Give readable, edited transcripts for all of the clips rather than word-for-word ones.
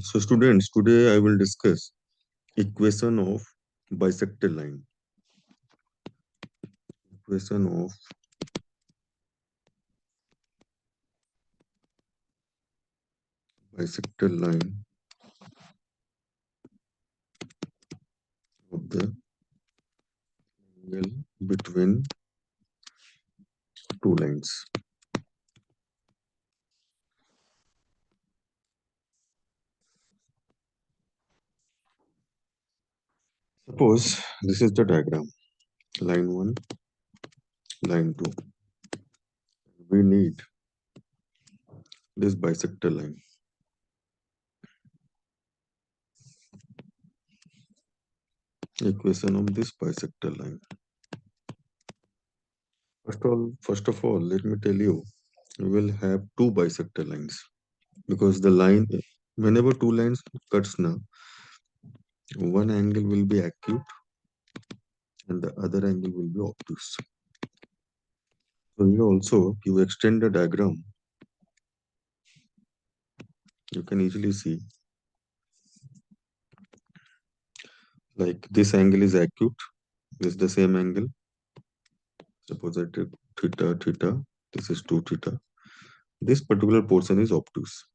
So students, today I will discuss equation of bisector line. Equation of bisector line of the angle between two lines. Suppose this is the diagram, line 1, line 2. We need this bisector line. Equation of this bisector line. First of all, let me tell you, we will have two bisector lines because the line, whenever two lines cuts now, one angle will be acute and the other angle will be obtuse. So here also, you extend the diagram, you can easily see like this angle is acute, this is the same angle. Suppose I take theta, theta, this is 2 theta. This particular portion is obtuse.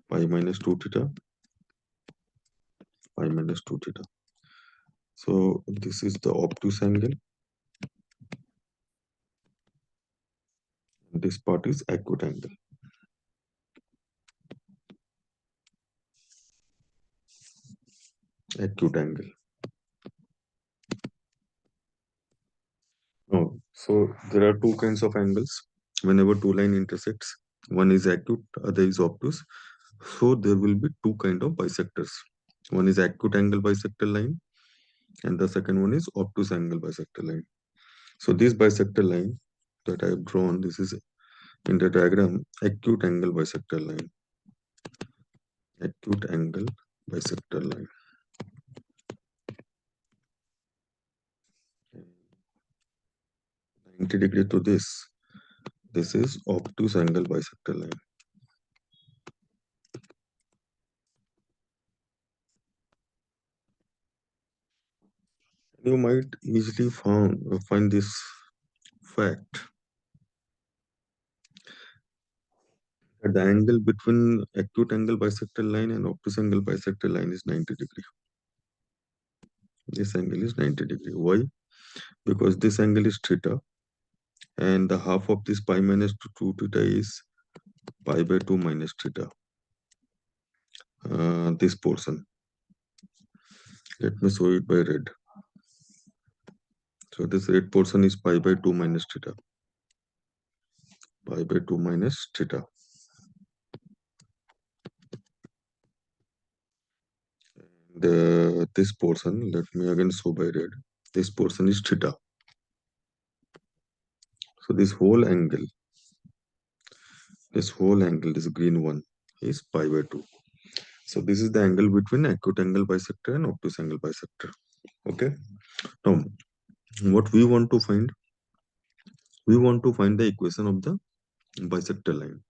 Pi minus 2 theta, pi minus 2 theta. So this is the obtuse angle. This part is acute angle. Acute angle. No, so there are two kinds of angles. Whenever two line intersects, one is acute, other is obtuse. So there will be two kind of bisectors. One is acute angle bisector line, and the second one is obtuse angle bisector line. So this bisector line that I have drawn, this is in the diagram acute angle bisector line. Acute angle bisector line. 90 degree to this. This is obtuse angle bisector line. You might easily find this fact that the angle between acute angle bisector line and obtuse angle bisector line is 90 degree. This angle is 90 degree. Why? Because this angle is theta and the half of this pi minus 2 theta is pi by 2 minus theta. This portion. Let me show it by red. So this red portion is pi by 2 minus theta. Pi by 2 minus theta. This portion, let me again show by red. This portion is theta. So this whole angle, this green one is pi by 2. So this is the angle between acute angle bisector and obtuse angle bisector. Okay. Now, what we want to find? We want to find the equation of the bisector line.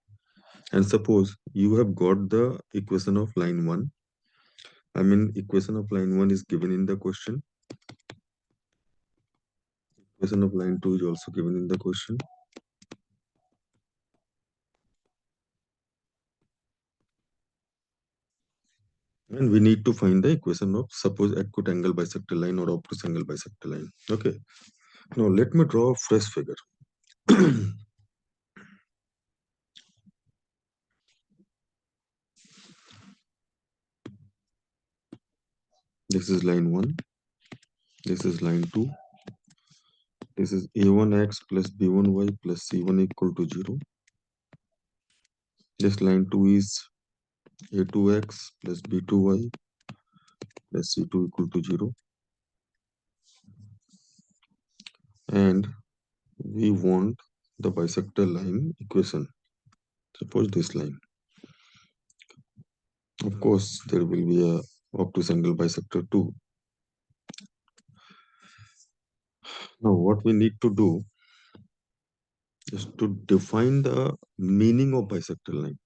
And suppose you have got the equation of line 1. I mean, equation of line 1 is given in the question. Equation of line 2 is also given in the question. And we need to find the equation of suppose acute angle bisector line or obtuse angle bisector line. Okay. Now let me draw a fresh figure. This is line 1. This is line 2. This is a1x plus b1y plus c1 equal to 0. This line 2 is a2x plus b2y plus c2 equal to 0. And we want the bisector line equation. Suppose this line. Of course, there will be a obtuse angle bisector too. Now, what we need to do, is to define the meaning of bisector line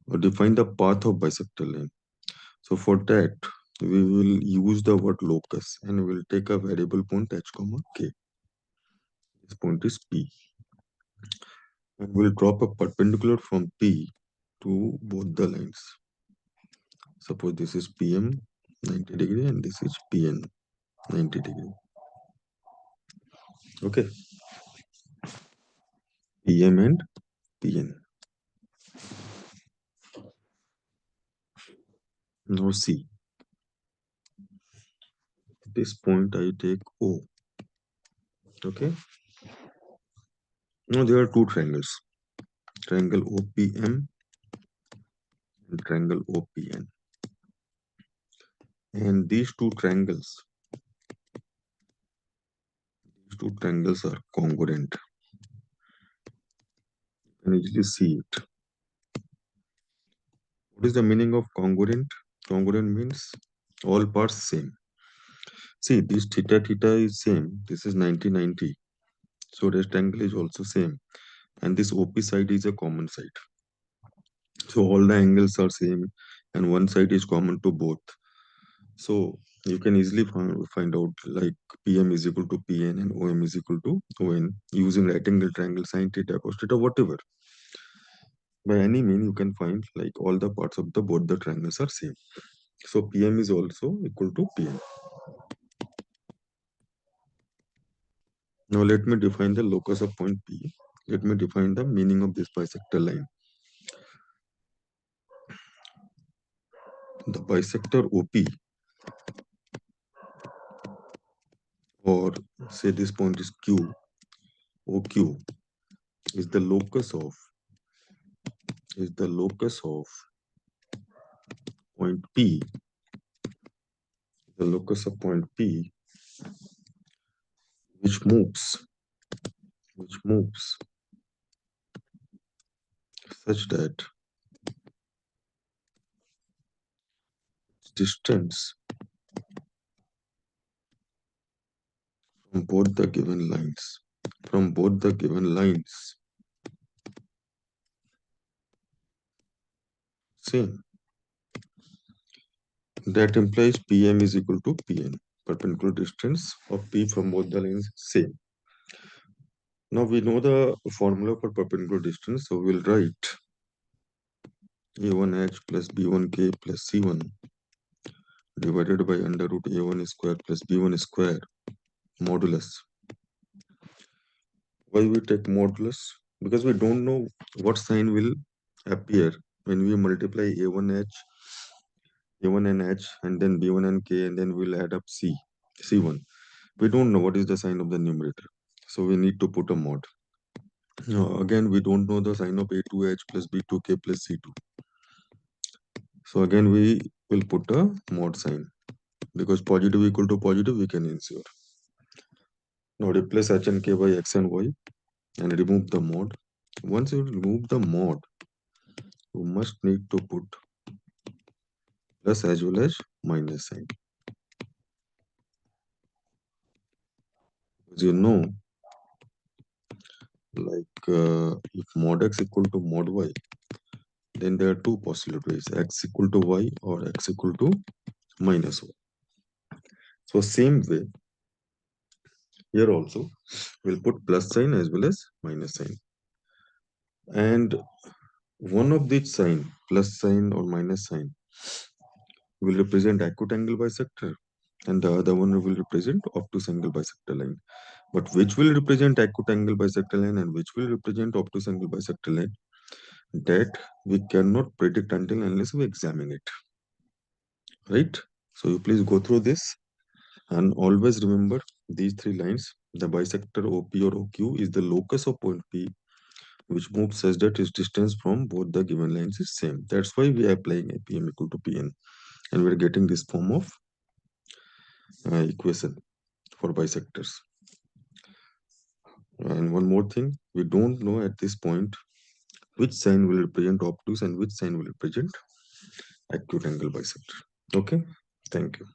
or define the path of bisector line. So for that, we will use the word locus and we'll take a variable point h comma k. This point is P. And we'll drop a perpendicular from P to both the lines. Suppose this is PM 90 degree and this is PN 90 degree. Okay. PM and PN. Now see. This point I take O. Okay. Now there are two triangles. Triangle OPM and triangle OPN. And these two triangles are congruent. You can easily see it. What is the meaning of congruent? Congruent means all parts same. See, this theta theta is same. This is 90-90. So rectangle is also same. And this OP side is a common side. So all the angles are same and one side is common to both. So you can easily find out like PM is equal to PN and OM is equal to ON using right angle triangle, sine theta, cos theta, whatever. By any mean, you can find like all the parts of the both the triangles are same. So PM is also equal to PN. Now let me define the locus of point P. Let me define the meaning of this bisector line. The bisector OP, or say this point is Q, OQ, is the locus of point P. The locus of point P, which moves such that distance from both the given lines same. That implies PM is equal to PN. Perpendicular distance of P from both the lines same. Now we know the formula for perpendicular distance, so we'll write A1H plus B1K plus C1 divided by under root A1 square plus B1 square modulus. Why we take modulus? Because we don't know what sign will appear when we multiply A1H, A1 and H, and then B1 and K, and then we'll add up C1. We don't know what is the sign of the numerator, so we need to put a mod. Again, we don't know the sign of A2H plus B2K plus C2. So again, we will put a mod sign because positive equal to positive, we can ensure. Now replace H and K by X and Y and remove the mod. Once you remove the mod, you must need to put plus as well as minus sign. As you know, like if mod X equal to mod Y, then there are two possibilities, X equal to Y or X equal to minus Y. So same way, here also, we'll put plus sign as well as minus sign. And one of these sign, plus sign or minus sign, will represent acute angle bisector and the other one will represent obtuse angle bisector line. But which will represent acute angle bisector line and which will represent obtuse angle bisector line, that we cannot predict until unless we examine it. Right? So you please go through this and always remember these three lines. The bisector OP or OQ is the locus of point P, which moves such that its distance from both the given lines is same. That's why we are applying APM equal to PN, and we're getting this form of equation for bisectors. And one more thing, we don't know at this point which sign will represent obtuse and which sign will represent acute angle bisector. Okay, thank you.